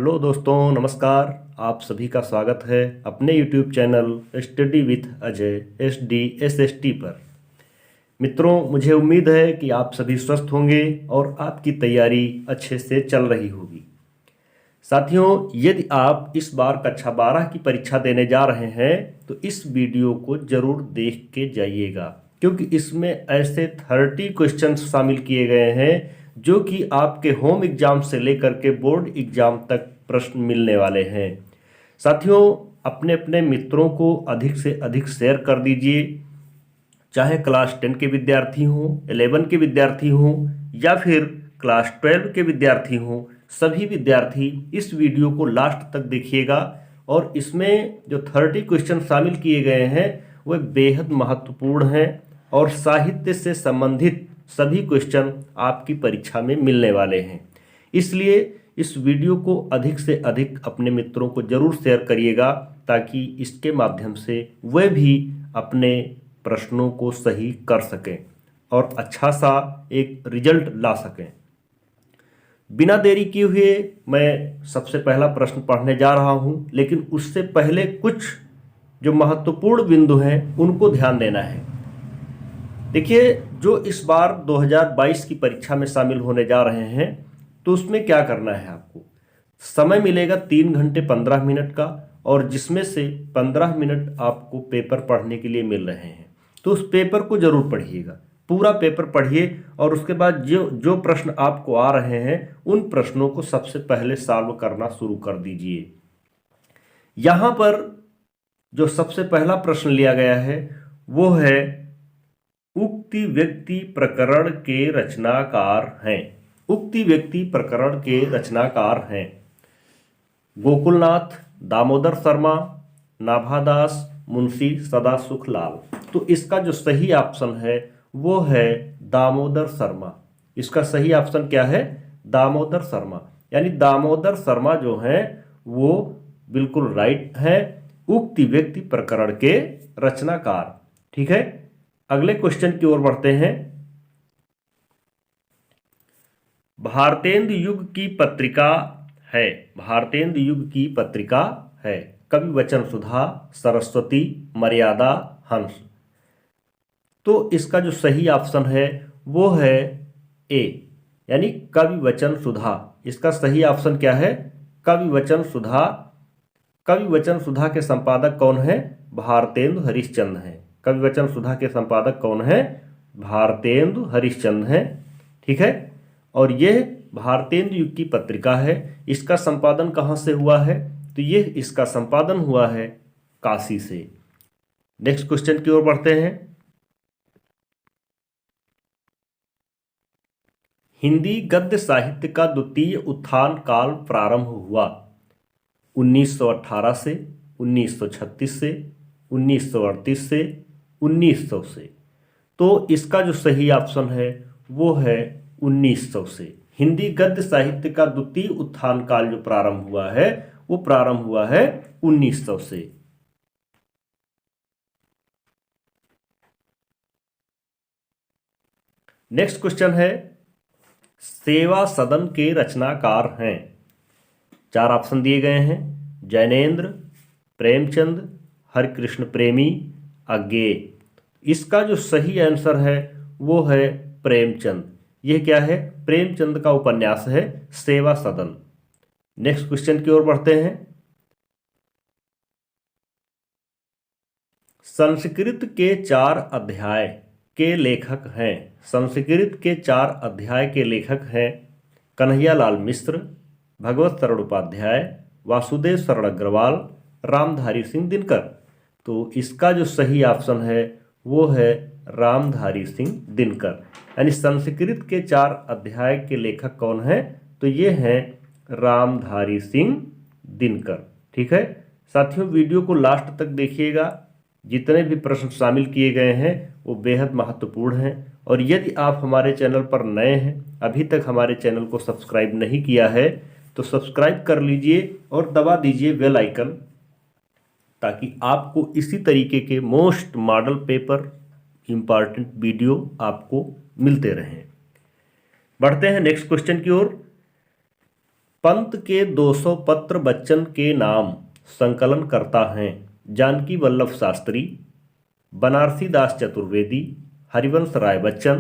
Hello दोस्तों, नमस्कार। आप सभी का स्वागत है अपने YouTube channel study with Ajay SDSST पर। मित्रों, मुझे उम्मीद है कि आप सभी स्वस्थ होंगे और आपकी तैयारी अच्छे से चल रही होगी। साथियों, यदि आप इस बार कक्षा 12 की परीक्षा देने जा रहे हैं तो इस वीडियो को जरूर देख के जाइएगा, क्योंकि इसमें ऐसे 30 क्वेश्चन शामिल किए गए हैं जो कि आपके होम एग्जाम से लेकर के बोर्ड एग्जाम तक प्रश्न मिलने वाले हैं। साथियों, अपने अपने मित्रों को अधिक से अधिक शेयर कर दीजिए, चाहे क्लास 10 के विद्यार्थी हों, 11 के विद्यार्थी हों या फिर क्लास 12 के विद्यार्थी हों। सभी विद्यार्थी इस वीडियो को लास्ट तक देखिएगा और इसमें जो 30 क्वेश्चन शामिल किए गए हैं वह बेहद महत्वपूर्ण हैं और साहित्य से संबंधित सभी क्वेश्चन आपकी परीक्षा में मिलने वाले हैं। इसलिए इस वीडियो को अधिक से अधिक अपने मित्रों को जरूर शेयर करिएगा, ताकि इसके माध्यम से वे भी अपने प्रश्नों को सही कर सकें और अच्छा सा एक रिजल्ट ला सकें। बिना देरी किए हुए मैं सबसे पहला प्रश्न पढ़ने जा रहा हूं, लेकिन उससे पहले कुछ जो महत्वपूर्ण बिंदु हैं उनको ध्यान देना है। देखिए, जो इस बार 2022 की परीक्षा में शामिल होने जा रहे हैं तो उसमें क्या करना है आपको। समय मिलेगा 3 घंटे 15 मिनट का, और जिसमें से 15 मिनट आपको पेपर पढ़ने के लिए मिल रहे हैं। तो उस पेपर को जरूर पढ़िएगा, पूरा पेपर पढ़िए और उसके बाद जो जो प्रश्न आपको आ रहे हैं उन प्रश्नों को सबसे पहले सॉल्व करना शुरू कर दीजिए। यहाँ पर जो सबसे पहला प्रश्न लिया गया है वो है, उक्ति व्यक्ति प्रकरण के रचनाकार हैं। उक्ति व्यक्ति प्रकरण के रचनाकार हैं गोकुलनाथ, दामोदर शर्मा, नाभादास, मुंशी सदासुख लाल। तो इसका जो सही ऑप्शन है वो है दामोदर शर्मा। इसका सही ऑप्शन क्या है? दामोदर शर्मा। यानी दामोदर शर्मा जो हैं वो बिल्कुल राइट हैं, उक्ति व्यक्ति प्रकरण के रचनाकार। ठीक है, अगले क्वेश्चन की ओर बढ़ते हैं। भारतेंदु युग की पत्रिका है। भारतेंदु युग की पत्रिका है कवि वचन सुधा, सरस्वती, मर्यादा, हंस। तो इसका जो सही ऑप्शन है वो है ए, यानी कवि वचन सुधा। इसका सही ऑप्शन क्या है? कवि वचन सुधा। कवि वचन सुधा के संपादक कौन है? भारतेंदु हरिश्चंद्र हैं। कवि वचन सुधा के संपादक कौन है? भारतेंदु हरिश्चंद्र हैं। ठीक है, और यह भारतेंदु युग की पत्रिका है। इसका संपादन कहाँ से हुआ है? तो यह इसका संपादन हुआ है काशी से। नेक्स्ट क्वेश्चन की ओर बढ़ते हैं। हिंदी गद्य साहित्य का द्वितीय उत्थान काल प्रारंभ हुआ 1918 से, 1936 से, 1938 से, 1900 से। तो इसका जो सही ऑप्शन है वो है 1900 से। हिंदी गद्य साहित्य का द्वितीय उत्थान काल जो प्रारंभ हुआ है वो प्रारंभ हुआ है 1900 से। नेक्स्ट क्वेश्चन है, सेवा सदन के रचनाकार हैं। 4 ऑप्शन दिए गए हैं, जैनेन्द्र, प्रेमचंद, हरिकृष्ण प्रेमी, अज्ञेय। इसका जो सही आंसर है वो है प्रेमचंद। यह क्या है? प्रेमचंद का उपन्यास है सेवा सदन। नेक्स्ट क्वेश्चन की ओर बढ़ते हैं। संस्कृत के 4 अध्याय के लेखक हैं। संस्कृत के 4 अध्याय के लेखक हैं कन्हैयालाल मिश्र, भगवत शरण उपाध्याय, वासुदेव शरण अग्रवाल, रामधारी सिंह दिनकर। तो इसका जो सही ऑप्शन है वो है रामधारी सिंह दिनकर। यानी संस्कृत के 4 अध्याय के लेखक कौन हैं? तो ये हैं रामधारी सिंह दिनकर। ठीक है साथियों, वीडियो को लास्ट तक देखिएगा। जितने भी प्रश्न शामिल किए गए हैं वो बेहद महत्वपूर्ण हैं, और यदि आप हमारे चैनल पर नए हैं, अभी तक हमारे चैनल को सब्सक्राइब नहीं किया है तो सब्सक्राइब कर लीजिए और दबा दीजिए बेल आइकन, ताकि आपको इसी तरीके के most model paper important video आपको मिलते रहें। बढ़ते हैं नेक्स्ट क्वेश्चन की ओर। पंत के 200 पत्र बच्चन के नाम संकलन करता है जानकी वल्लभ शास्त्री, बनारसी दास चतुर्वेदी, हरिवंश राय बच्चन,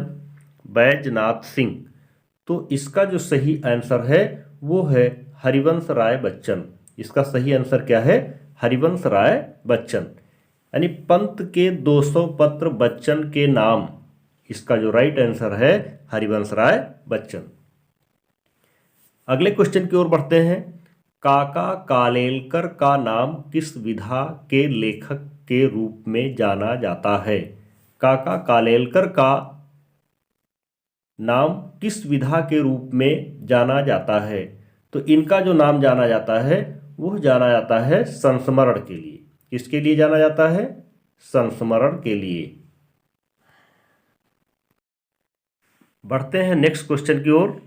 बैजनाथ सिंह। तो इसका जो सही आंसर है वो है हरिवंश राय बच्चन। इसका सही आंसर क्या है? हरिवंश राय बच्चन। यानी पंत के 200 पत्र बच्चन के नाम, इसका जो राइट आंसर है हरिवंश राय बच्चन। अगले क्वेश्चन की ओर बढ़ते हैं। काका कालेलकर का नाम किस विधा के लेखक के रूप में जाना जाता है? काका कालेलकर का नाम किस विधा के रूप में जाना जाता है? तो इनका जो नाम जाना जाता है वो जाना जाता है संस्मरण के लिए। किसके लिए जाना जाता है? संस्मरण के लिए। बढ़ते हैं नेक्स्ट क्वेश्चन की ओर।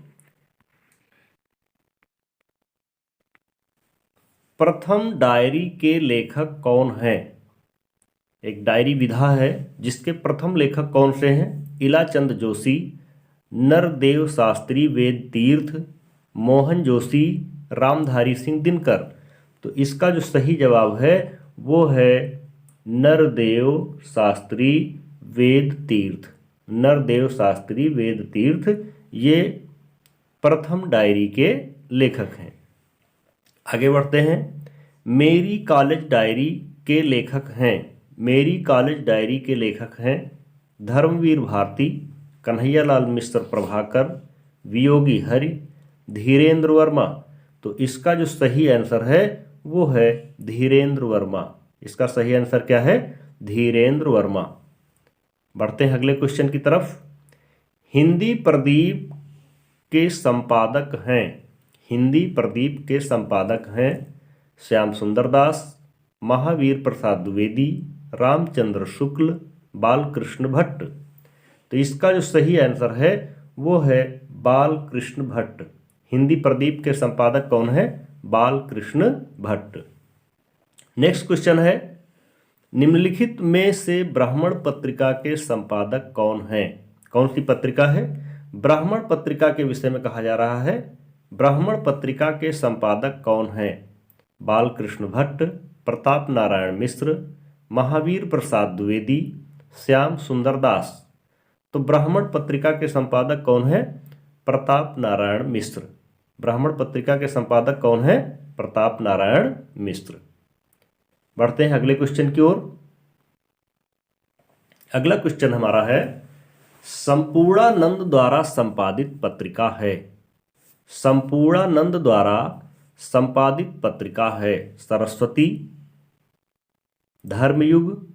प्रथम डायरी के लेखक कौन है? एक डायरी विधा है जिसके प्रथम लेखक कौन से हैं? इलाचंद जोशी, नरदेव शास्त्री वेद तीर्थ, मोहन जोशी, रामधारी सिंह दिनकर। तो इसका जो सही जवाब है वो है नरदेव शास्त्री वेद तीर्थ। नरदेव शास्त्री वेद तीर्थ ये प्रथम डायरी के लेखक हैं। आगे बढ़ते हैं। मेरी कॉलेज डायरी के लेखक हैं। मेरी कॉलेज डायरी के लेखक हैं धर्मवीर भारती, कन्हैयालाल मिश्र प्रभाकर, वियोगी हरि, धीरेन्द्र वर्मा। तो इसका जो सही आंसर है वो है धीरेन्द्र वर्मा। इसका सही आंसर क्या है? धीरेन्द्र वर्मा। बढ़ते हैं अगले क्वेश्चन की तरफ। हिंदी प्रदीप के संपादक हैं। हिंदी प्रदीप के संपादक हैं श्याम सुंदर दास, महावीर प्रसाद द्विवेदी, रामचंद्र शुक्ल, बालकृष्ण भट्ट। तो इसका जो सही आंसर है वो है बालकृष्ण भट्ट। हिंदी प्रदीप के संपादक कौन है? बालकृष्ण भट्ट। नेक्स्ट क्वेश्चन है। निम्नलिखित में से ब्राह्मण पत्रिका के संपादक कौन है? कौन सी पत्रिका है? ब्राह्मण पत्रिका के विषय में कहा जा रहा है। ब्राह्मण पत्रिका के संपादक कौन है? बालकृष्ण भट्ट, प्रताप नारायण मिश्र, महावीर प्रसाद द्विवेदी, श्याम सुंदर दास। तो ब्राह्मण पत्रिका के संपादक कौन है? प्रताप नारायण मिश्र। ब्राह्मण पत्रिका के संपादक कौन है? प्रताप नारायण मिश्र। बढ़ते हैं अगले क्वेश्चन की ओर। अगला क्वेश्चन हमारा है, संपूर्णानंद द्वारा संपादित पत्रिका है। संपूर्णानंद द्वारा संपादित पत्रिका है सरस्वती, धर्मयुग,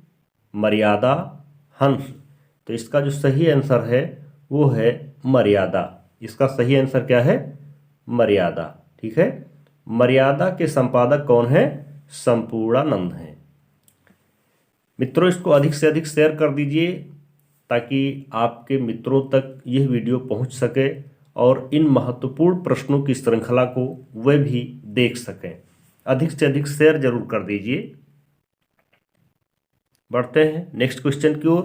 मर्यादा, हंस। तो इसका जो सही आंसर है वो है मर्यादा। इसका सही आंसर क्या है? मर्यादा। ठीक है। मर्यादा के संपादक कौन है? संपूर्णानंद हैं। मित्रों, इसको अधिक से अधिक शेयर कर दीजिए ताकि आपके मित्रों तक यह वीडियो पहुंच सके और इन महत्वपूर्ण प्रश्नों की श्रृंखला को वे भी देख सकें। अधिक से अधिक शेयर जरूर कर दीजिए। बढ़ते हैं नेक्स्ट क्वेश्चन की ओर।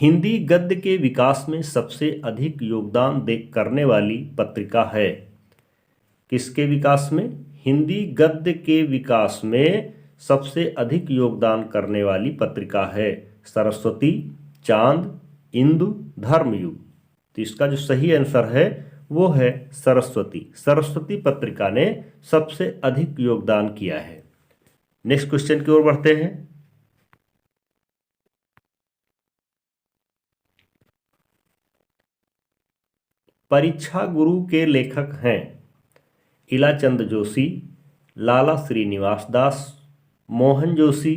हिंदी गद्य के विकास में सबसे अधिक योगदान करने वाली पत्रिका है। किसके विकास में? हिंदी गद्य के विकास में सबसे अधिक योगदान करने वाली पत्रिका है सरस्वती, चांद, इंदु, धर्मयुग। तो इसका जो सही आंसर है वो है सरस्वती। सरस्वती पत्रिका ने सबसे अधिक योगदान किया है। नेक्स्ट क्वेश्चन की ओर बढ़ते हैं। परीक्षा गुरु के लेखक हैं इलाचंद जोशी, लाला श्रीनिवास दास, मोहन जोशी,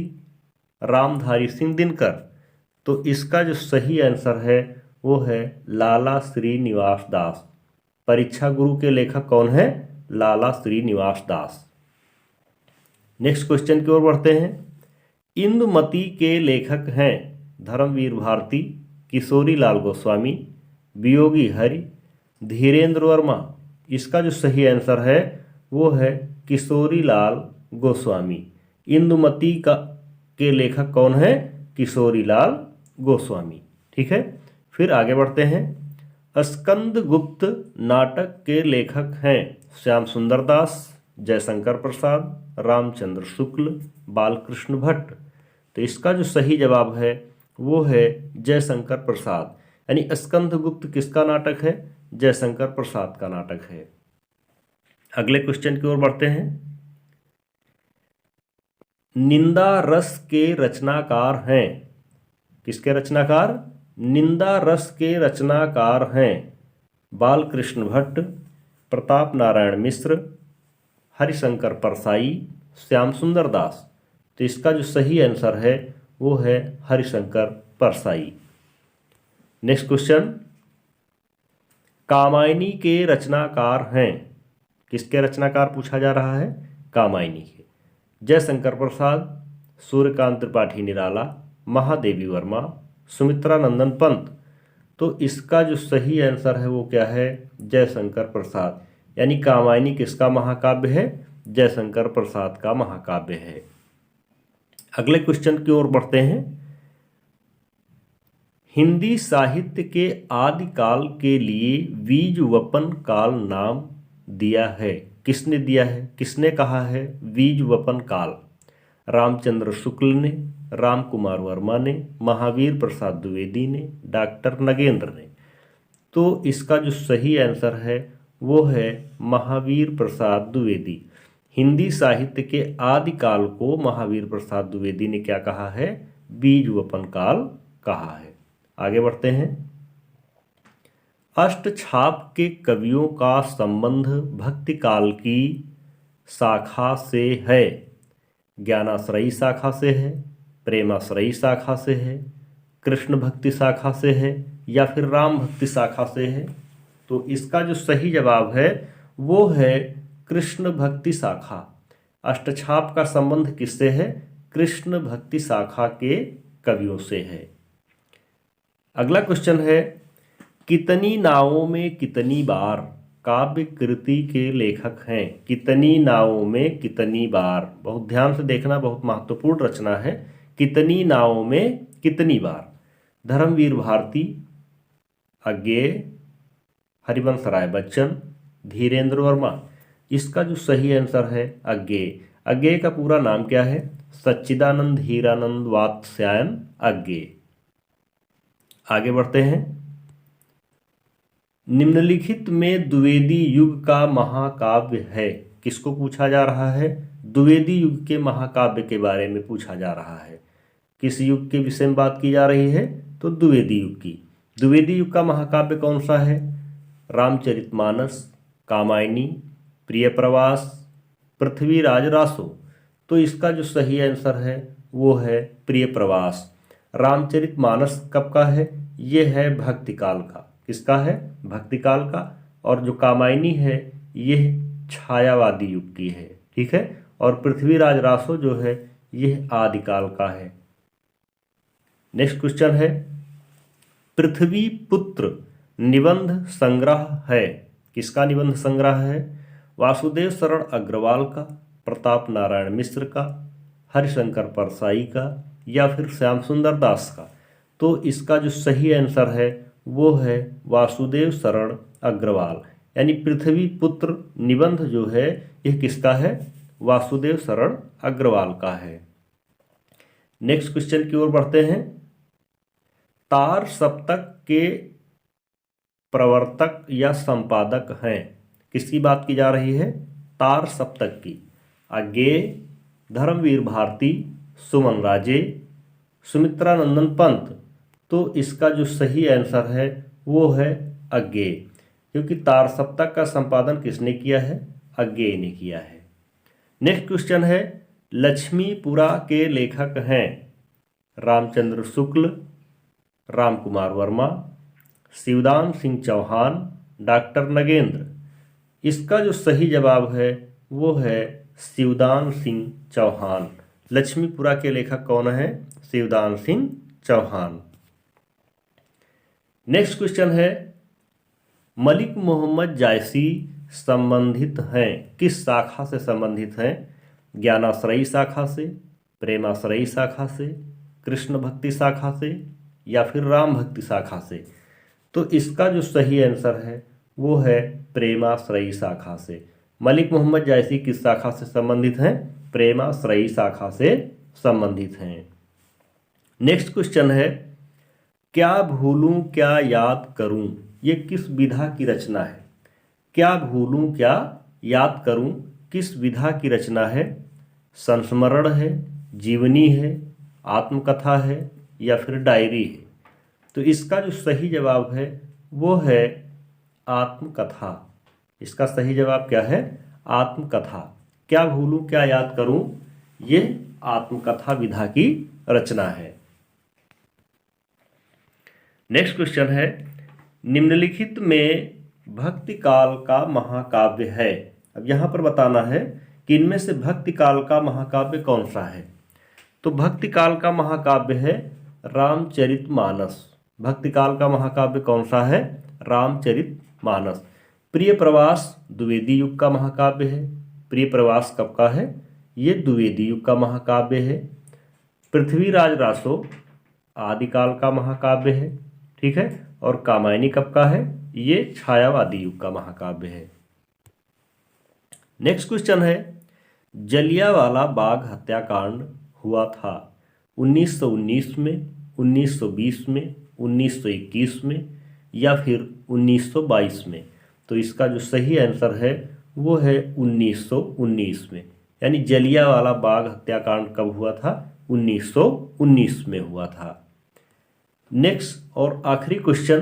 रामधारी सिंह दिनकर। तो इसका जो सही आंसर है वो है लाला श्रीनिवास दास। परीक्षा गुरु के लेखक कौन है? लाला श्रीनिवास दास। नेक्स्ट क्वेश्चन की ओर बढ़ते हैं। इंदुमती के लेखक हैं धर्मवीर भारती, किशोरी लाल गोस्वामी, वियोगी हरि, धीरेन्द्र वर्मा। इसका जो सही आंसर है वो है किशोरी लाल गोस्वामी। इंदुमती के लेखक कौन है? किशोरी लाल गोस्वामी। ठीक है। फिर आगे बढ़ते हैं। स्कंद गुप्त नाटक के लेखक हैं श्याम सुंदर दास, जयशंकर प्रसाद, रामचंद्र शुक्ल, बालकृष्ण भट्ट। तो इसका जो सही जवाब है वो है जयशंकर प्रसाद, यानी स्कंदगुप्त किसका नाटक है? जयशंकर प्रसाद का नाटक है। अगले क्वेश्चन की ओर बढ़ते हैं। निंदा रस के रचनाकार हैं। किसके रचनाकार? निंदा रस के रचनाकार हैं बालकृष्ण भट्ट, प्रताप नारायण मिश्र, हरिशंकर परसाई, श्याम सुंदर दास। तो इसका जो सही आंसर है वो है हरिशंकर परसाई। नेक्स्ट क्वेश्चन, कामायनी के रचनाकार हैं। किसके रचनाकार पूछा जा रहा है? कामायनी के। जयशंकर प्रसाद, सूर्यकांत त्रिपाठी निराला, महादेवी वर्मा, सुमित्रा नंदन पंत। तो इसका जो सही आंसर है वो क्या है? जयशंकर प्रसाद, यानी कामायनी किसका महाकाव्य है? जयशंकर प्रसाद का महाकाव्य है। अगले क्वेश्चन की ओर बढ़ते हैं। हिंदी साहित्य के आदिकाल के लिए बीजवपन काल नाम दिया है। किसने दिया है? किसने कहा है बीजवपन काल? रामचंद्र शुक्ल ने, राम कुमार वर्मा ने, महावीर प्रसाद द्विवेदी ने, डॉक्टर नगेंद्र ने। तो इसका जो सही आंसर है वो है महावीर प्रसाद द्विवेदी। हिंदी साहित्य के आदिकाल को महावीर प्रसाद द्विवेदी ने क्या कहा है? बीजवपन काल कहा है। आगे बढ़ते हैं। अष्टछाप के कवियों का संबंध भक्ति काल की शाखा से है। ज्ञानाश्रयी शाखा से है, प्रेमाश्रयी शाखा से है, कृष्ण भक्ति शाखा से है या फिर राम भक्ति शाखा से है? तो इसका जो सही जवाब है वो है कृष्ण भक्ति शाखा। अष्टछाप का संबंध किससे है? कृष्ण भक्ति शाखा के कवियों से है। अगला क्वेश्चन है, कितनी नावों में कितनी बार काव्य कृति के लेखक हैं? कितनी नावों में कितनी बार, बहुत ध्यान से देखना, बहुत महत्वपूर्ण रचना है। कितनी नावों में कितनी बार? धर्मवीर भारती, अज्ञेय, हरिवंश राय बच्चन, धीरेन्द्र वर्मा। इसका जो सही आंसर है अज्ञेय। अज्ञेय का पूरा नाम क्या है? सच्चिदानंद हीरानंद वात्स्यायन अज्ञेय। आगे बढ़ते हैं। निम्नलिखित में द्विवेदी युग का महाकाव्य है। किसको पूछा जा रहा है? द्विवेदी युग के महाकाव्य के बारे में पूछा जा रहा है। किस युग के विषय में बात की जा रही है? तो द्विवेदी युग की। द्विवेदी युग का महाकाव्य कौन सा है? रामचरितमानस, कामायनी, प्रियप्रवास, पृथ्वीराज रासो। तो इसका जो सही आंसर है वो है प्रियप्रवास। रामचरितमानस कब का है? ये है भक्तिकाल का। किसका है? भक्तिकाल का। और जो कामायनी है ये छायावादी युग की है, ठीक है। और पृथ्वीराज रासो जो है यह आदिकाल का है। नेक्स्ट क्वेश्चन है, पृथ्वी पुत्र निबंध संग्रह है। किसका निबंध संग्रह है? वासुदेव शरण अग्रवाल का, प्रताप नारायण मिश्र का, हरिशंकर परसाई का या फिर श्याम सुंदर दास का? तो इसका जो सही आंसर है वो है वासुदेव शरण अग्रवाल, यानी पृथ्वी पुत्र निबंध जो है यह किसका है? वासुदेव शरण अग्रवाल का है। नेक्स्ट क्वेश्चन की ओर बढ़ते हैं। तार सप्तक के प्रवर्तक या संपादक हैं। किसकी बात की जा रही है? तार सप्तक की। अज्ञेय, धर्मवीर भारती, सुमन राजे, सुमित्रा नंदन पंत। तो इसका जो सही आंसर है वो है अज्ञेय, क्योंकि तार सप्तक का संपादन किसने किया है? अज्ञेय ने किया है। नेक्स्ट क्वेश्चन है, लक्ष्मीपुरा के लेखक हैं रामचंद्र शुक्ल, राम कुमार वर्मा, शिवदान सिंह चौहान, डॉक्टर नगेंद्र। इसका जो सही जवाब है वो है शिवदान सिंह चौहान। लक्ष्मीपुरा के लेखक कौन है? शिवदान सिंह चौहान। नेक्स्ट क्वेश्चन है, मलिक मोहम्मद जायसी संबंधित हैं। किस शाखा से संबंधित हैं? ज्ञानाश्रयी शाखा से, प्रेमाश्रयी शाखा से, कृष्ण भक्ति शाखा से या फिर राम भक्ति शाखा से? तो इसका जो सही आंसर है वो है प्रेमाश्रयी शाखा से। मलिक मोहम्मद जायसी किस शाखा से संबंधित हैं? प्रेमाश्रयी शाखा से संबंधित हैं। नेक्स्ट क्वेश्चन है, क्या भूलूं क्या याद करूं, ये किस विधा की रचना है? क्या भूलूं क्या याद करूं किस विधा की रचना है? संस्मरण है, जीवनी है, आत्मकथा है या फिर डायरी है? तो इसका जो सही जवाब है वो है आत्मकथा। इसका सही जवाब क्या है? आत्मकथा। क्या भूलूं क्या याद करूं, ये आत्मकथा विधा की रचना है। नेक्स्ट क्वेश्चन है, निम्नलिखित में भक्ति काल का महाकाव्य है। अब यहाँ पर बताना है कि इनमें से भक्ति काल का महाकाव्य कौन सा है। तो भक्ति काल का महाकाव्य है रामचरितमानस। भक्ति काल का महाकाव्य कौन सा है? रामचरितमानस। प्रिय प्रवास द्विवेदी युग का महाकाव्य है। प्रिय प्रवास कब का है? ये द्विवेदी युग का महाकाव्य है। पृथ्वीराज रासो आदिकाल का महाकाव्य है, ठीक है। और कामायनी कब का है? ये छायावादी युग का महाकाव्य है। नेक्स्ट क्वेश्चन है, जलियांवाला बाग हत्याकांड हुआ था 1919 में, 1920 में, 1921 में या फिर 1922 में? तो इसका जो सही आंसर है वो है 1919 में। यानी जलियांवाला बाग हत्याकांड कब हुआ था? 1919 में हुआ था। नेक्स्ट और आखिरी क्वेश्चन,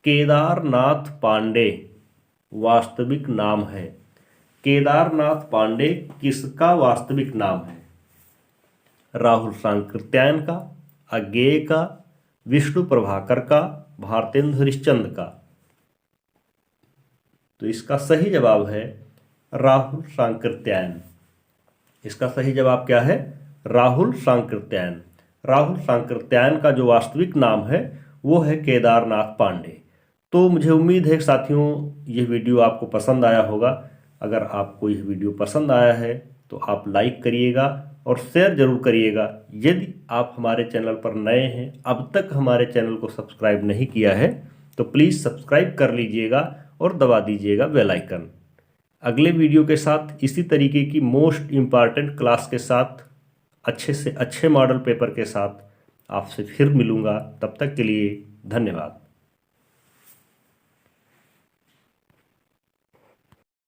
केदारनाथ पांडे वास्तविक नाम है। केदारनाथ पांडे किसका वास्तविक नाम है? राहुल सांकृत्यायन का, अज्ञेय का, विष्णु प्रभाकर का, भारतेंदु हरिश्चंद्र का? तो इसका सही जवाब है राहुल सांकृत्यायन। इसका सही जवाब क्या है? राहुल सांकृत्यायन। राहुल सांकृत्यायन का जो वास्तविक नाम है वो है केदारनाथ पांडे। तो मुझे उम्मीद है साथियों ये वीडियो आपको पसंद आया होगा। अगर आपको यह वीडियो पसंद आया है तो आप लाइक करिएगा और शेयर जरूर करिएगा। यदि आप हमारे चैनल पर नए हैं, अब तक हमारे चैनल को सब्सक्राइब नहीं किया है तो प्लीज़ सब्सक्राइब कर लीजिएगा और दबा दीजिएगा बेल आइकन। अगले वीडियो के साथ इसी तरीके की मोस्ट इम्पॉर्टेंट क्लास के साथ, अच्छे से अच्छे मॉडल पेपर के साथ आपसे फिर मिलूँगा। तब तक के लिए धन्यवाद।